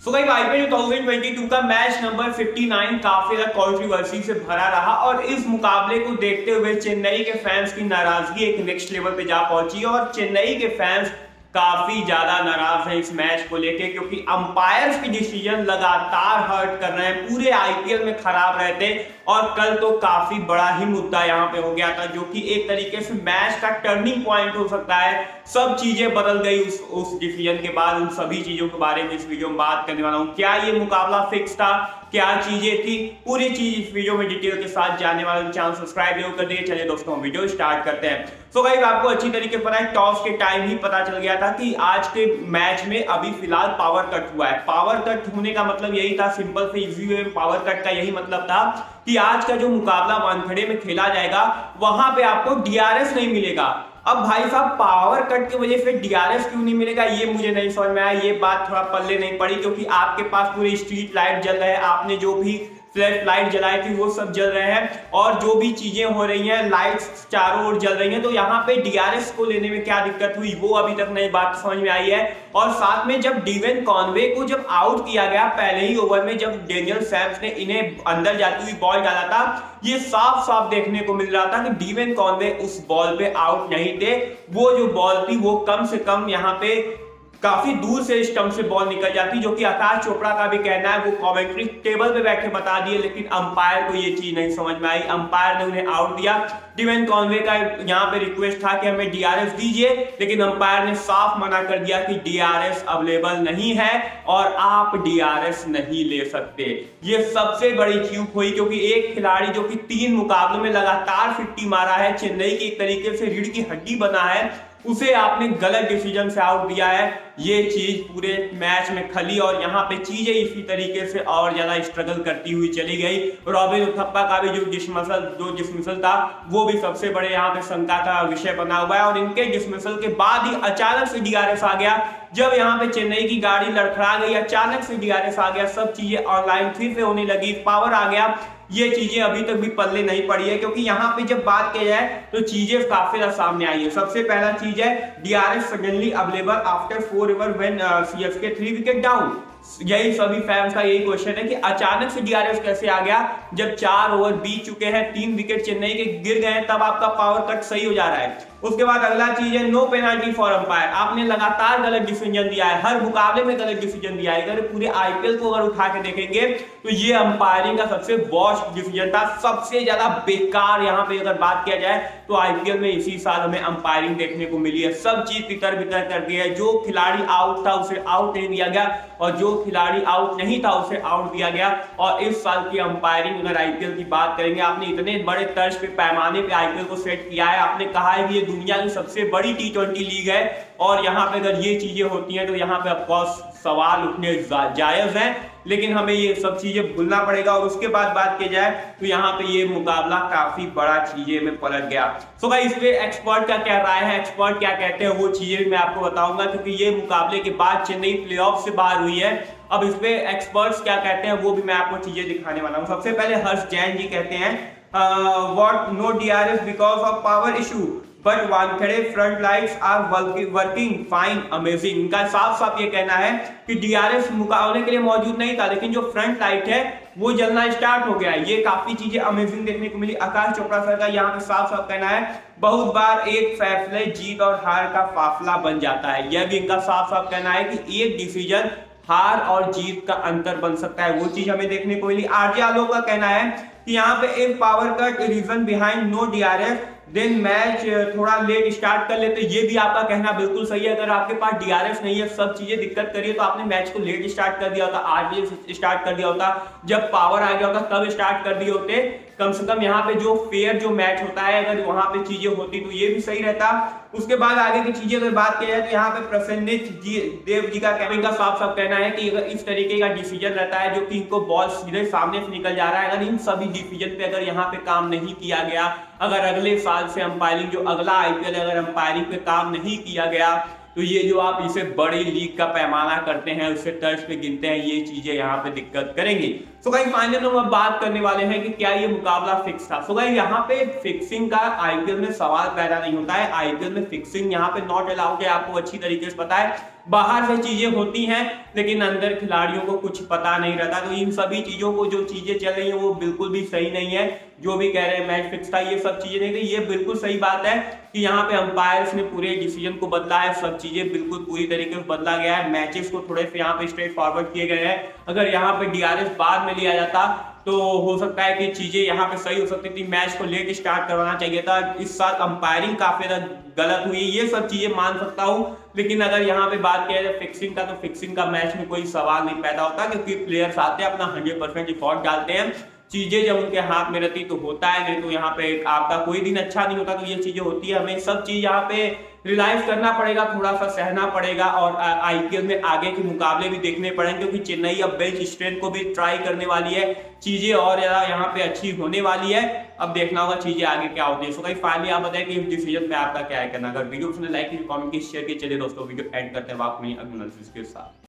So guys IPL 2022 का match number 59 काफी ज्यादा कंट्रोवर्सी से भरा रहा और इस मुकाबले को देखते हुए चेन्नई के फैंस की नाराजगी एक नेक्स्ट लेवल पे जा पहुंची और चेन्नई के फैंस काफी ज्यादा नाराज है इस मैच को लेके, क्योंकि अंपायर्स की डिसीजन लगातार हर्ट कर रहे हैं, पूरे आईपीएल में खराब रहते और कल तो काफी बड़ा ही मुद्दा यहां पे हो गया था जो कि एक तरीके से मैच का टर्निंग पॉइंट हो सकता है। सब चीजें बदल गई उस डिसीजन के बाद। उन सभी चीजों के बारे में इस वीडियो में बात करने वाला हूं। क्या ये मुकाबला फिक्स था, क्या चीजें थी, पूरी चीज इस वीडियो में डिटेल के साथ जानने वाले। चैनल सब्सक्राइब जरूर कर दिए। चलिए दोस्तों वीडियो स्टार्ट करते हैं। सो गाइस आपको अच्छी तरीके पता है, टॉस के टाइम ही पता चल गया था कि आज के मैच में अभी फिलहाल पावर कट हुआ है। पावर कट होने का मतलब यही था, सिंपल से इजी वे में पावर कट का यही मतलब था कि आज का जो मुकाबला वानखेड़े में खेला जाएगा वहां पे आपको डीआरएस नहीं मिलेगा। अब भाई साहब पावर कट की वजह से डीआरएस क्यों नहीं मिलेगा ये मुझे नहीं समझ में आया। ये बात थोड़ा पल्ले नहीं पड़ी, क्योंकि आपके पास पूरी स्ट्रीट लाइट जल रहे हैं, आपने जो भी फ्लैश लाइट जलाई थी वो सब जल रहे हैं और जो भी चीजें हो रही हैं, लाइट्स चारों ओर जल रही हैं, तो यहाँ पे डीआरएस को लेने में क्या दिक्कत हुई वो अभी तक नई बात समझ में आई है। और साथ में जब डेविन कॉनवे को जब आउट किया गया पहले ही ओवर में, जब डेनियल सैम्स ने इन्हें अंदर जाती हुई बॉल डाला था, ये साफ साफ देखने को मिल रहा था कि डेविन कॉनवे उस बॉल पे आउट नहीं थे। वो जो बॉल थी वो कम से कम यहाँ पे काफी दूर से स्टंप से बॉल निकल जाती, जो कि आकाश चोपड़ा का भी कहना है। वो कमेंट्री टेबल पे बैठ के बता दिए, लेकिन अंपायर को ये चीज नहीं समझ में आई। अंपायर ने उन्हें आउट दिया। डेविन कॉनवे का यहाँ पे रिक्वेस्ट था कि हमें डीआरएस दीजिए, लेकिन अंपायर ने साफ मना कर दिया कि डीआरएस अवेलेबल नहीं है और आप डीआरएस नहीं ले सकते। ये सबसे बड़ी चूक हुई, क्योंकि एक खिलाड़ी जो कि 3 मुकाबलों में लगातार 50 मारा है, चेन्नई की एक तरीके से रीढ़ की हड्डी बना है, उसे आपने गलत डिसीजन से आउट दिया है। ये चीज पूरे मैच में खली और यहाँ पे चीजें इसी तरीके से और ज्यादा स्ट्रगल करती हुई चली गई। रॉबिन उथप्पा का भी जो डिसमिसल था वो भी सबसे बड़े यहाँ पे शंका का विषय बना हुआ है और इनके डिसमिसल के बाद ही अचानक से डीआरएस आ गया। जब यहाँ पे चेन्नई की गाड़ी लड़खड़ा गई, अचानक से डीआरएस आ गया, सब चीजें ऑनलाइन फिर से होने लगी, पावर आ गया। ये चीजें अभी तक भी पल्ले नहीं पड़ी है, क्योंकि यहाँ पे जब बात की जाए तो चीजें काफी ज्यादा सामने आई है। सबसे पहला चीज है DRS suddenly available after 4 over when CSK 3 wicket down. यही सभी फैंस का यही क्वेश्चन है कि अचानक से डीआरएस कैसे आ गया, जब 4 ओवर बीत चुके हैं, 3 विकेट चेन्नई के गिर गए हैं, तब आपका पावर कट सही हो जा रहा है। उसके बाद अगला चीज है नो पेनाल्टी फॉर अंपायर। आपने लगातार गलत डिसीजन दिया है, हर मुकाबले में गलत डिसीजन दिया है। अगर पूरे आईपीएल को अगर उठा के देखेंगे तो ये अंपायरिंग का सबसे वर्स्ट डिसीजन था, सबसे ज्यादा बेकार। यहाँ पे अगर बात किया जाए तो आईपीएल में इसी साल हमें अंपायरिंग देखने को मिली है। सब चीज तितर बितर कर दी है। जो खिलाड़ी आउट था उसे आउट नहीं दिया गया और जो खिलाड़ी आउट नहीं था उसे आउट दिया गया। और इस साल की अंपायरिंग अगर आईपीएल की बात करेंगे, आपने इतने बड़े तर्ज पे पैमाने पे आईपीएल को सेट किया है। आपने कहा है कि ये दुनिया की सबसे बड़ी टी20 लीग है और यहाँ पे अगर ये चीजें होती हैं तो यहाँ पे ऑफकोर्स सवाल उठने जायज हैं, लेकिन हमें ये सब चीजें भूलना पड़ेगा। और उसके बाद बात की जाए तो यहाँ पे ये मुकाबला काफी बड़ा चीजें में पलट गया। सो भाई इस पे एक्सपर्ट का क्या राय है, एक्सपर्ट क्या कहते हैं, वो चीजें भी मैं आपको बताऊंगा, क्योंकि ये मुकाबले के बाद चेन्नई प्लेऑफ से बाहर हुई है। अब इस पे एक्सपर्ट्स क्या कहते हैं वो भी मैं आपको चीजें दिखाने वाला हूँ। सबसे पहले हर्ष जैन जी कहते हैं what no DRS because of power issue but Wankhede front lights are working fine amazing. इनका साफ साफ ये कहना है कि डीआरएस मुकाबले के लिए मौजूद नहीं था, लेकिन जो फ्रंट लाइट है वो जलना स्टार्ट हो गया है। ये काफी चीजें अमेजिंग देखने को मिली। आकाश चोपड़ा सर का यहाँ पे साफ साफ कहना है बहुत बार एक फैसले जीत और हार का फासला बन जाता है। यह भी इनका साफ साफ कहना है कि एक डिसीजन हार और जीत का अंतर बन सकता है, वो चीज हमें देखने को मिली। आरजे आलोक का कहना है कि यहाँ पे एक power cut reason behind no DRS then match थोड़ा लेट स्टार्ट कर लेते। ये भी आपका कहना बिल्कुल सही है। अगर आपके पास डीआरएस नहीं है, सब चीजें दिक्कत करिए, तो आपने मैच को लेट स्टार्ट कर दिया होता, 8 बजे स्टार्ट कर दिया होता, जब पावर आ गया होता तब स्टार्ट कर दिए होते। कम से कम यहाँ पे जो फेयर जो मैच होता है, अगर वहां पे चीजें होती तो ये भी सही रहता। उसके बाद आगे की चीजें अगर बात की जाए तो यहाँ पे प्रसन्नित देव जी का साफ साफ कहना है कि अगर इस तरीके का डिसीजन रहता है जो कि इनको बॉल सीधे सामने से निकल जा रहा है, अगर इन सभी डिसीजन पे अगर यहाँ पे काम नहीं किया गया, अगर अगले साल से अंपायरिंग जो अगला आईपीएल अगर अंपायरिंग पे काम नहीं किया गया, तो ये जो आप इसे बड़ी लीग का पैमाना करते हैं उससे तर्ज पे गिनते हैं, ये चीजें यहाँ पे दिक्कत करेंगी। सो गाइस फाइनल में हम बात करने वाले हैं कि क्या ये मुकाबला फिक्स था। सो गाइस यहाँ पे फिक्सिंग का आईपीएल में सवाल पैदा नहीं होता है। आईपीएल में फिक्सिंग यहाँ पे नॉट अलाउड है, आपको अच्छी तरीके से पता है। बाहर से चीजें होती हैं लेकिन अंदर खिलाड़ियों को कुछ पता नहीं रहता। तो इन सभी चीजों को जो चीजें चल रही हैं वो बिल्कुल भी सही नहीं है। जो भी कह रहे हैं मैच फिक्स था, ये सब चीजें नहीं थी। ये बिल्कुल सही बात है कि यहाँ पे अंपायर्स ने पूरे डिसीजन को बदला है, सब चीजें बिल्कुल पूरी तरीके से बदला गया है। मैचेस को थोड़े से यहाँ पे स्ट्रेट फॉरवर्ड किए गए हैं। अगर यहाँ पे डीआरएस बाद में लिया जाता तो हो सकता है कि चीजें यहाँ पे सही हो सकती थी। मैच को लेट स्टार्ट करवाना चाहिए था। इस साल अंपायरिंग काफी ज्यादा गलत हुई, ये सब चीजें मान सकता हूँ। लेकिन अगर यहाँ पे बात किया जाए फिक्सिंग का, तो फिक्सिंग का मैच में कोई सवाल नहीं पैदा होता, क्योंकि प्लेयर्स आते हैं अपना 100% एफर्ट डालते हैं। चीजें जब उनके हाथ में रहती तो होता है, नहीं तो यहाँ पे आपका कोई दिन अच्छा नहीं होता। तो ये चीजें होती है, हमें सब चीज यहाँ पे रियलाइज करना पड़ेगा, थोड़ा सा सहना पड़ेगा और आईपीएल में आगे के मुकाबले भी देखने पड़ेंगे, क्योंकि चेन्नई अब बेंच स्ट्रेंथ को भी ट्राई करने वाली है। चीजें और ज्यादा यहाँ पे अच्छी होने वाली है। अब देखना होगा चीजें आगे क्या होती है। सो गाइस फाइनली आप बताएं कि इस डिसीजन में आपका क्या है करना। अगर वीडियो पसंद है लाइक कीजिए, कमेंट कीजिए, शेयर कीजिए। चलिए दोस्तों वीडियो एंड करते हैं, आपको नहीं अगले के साथ।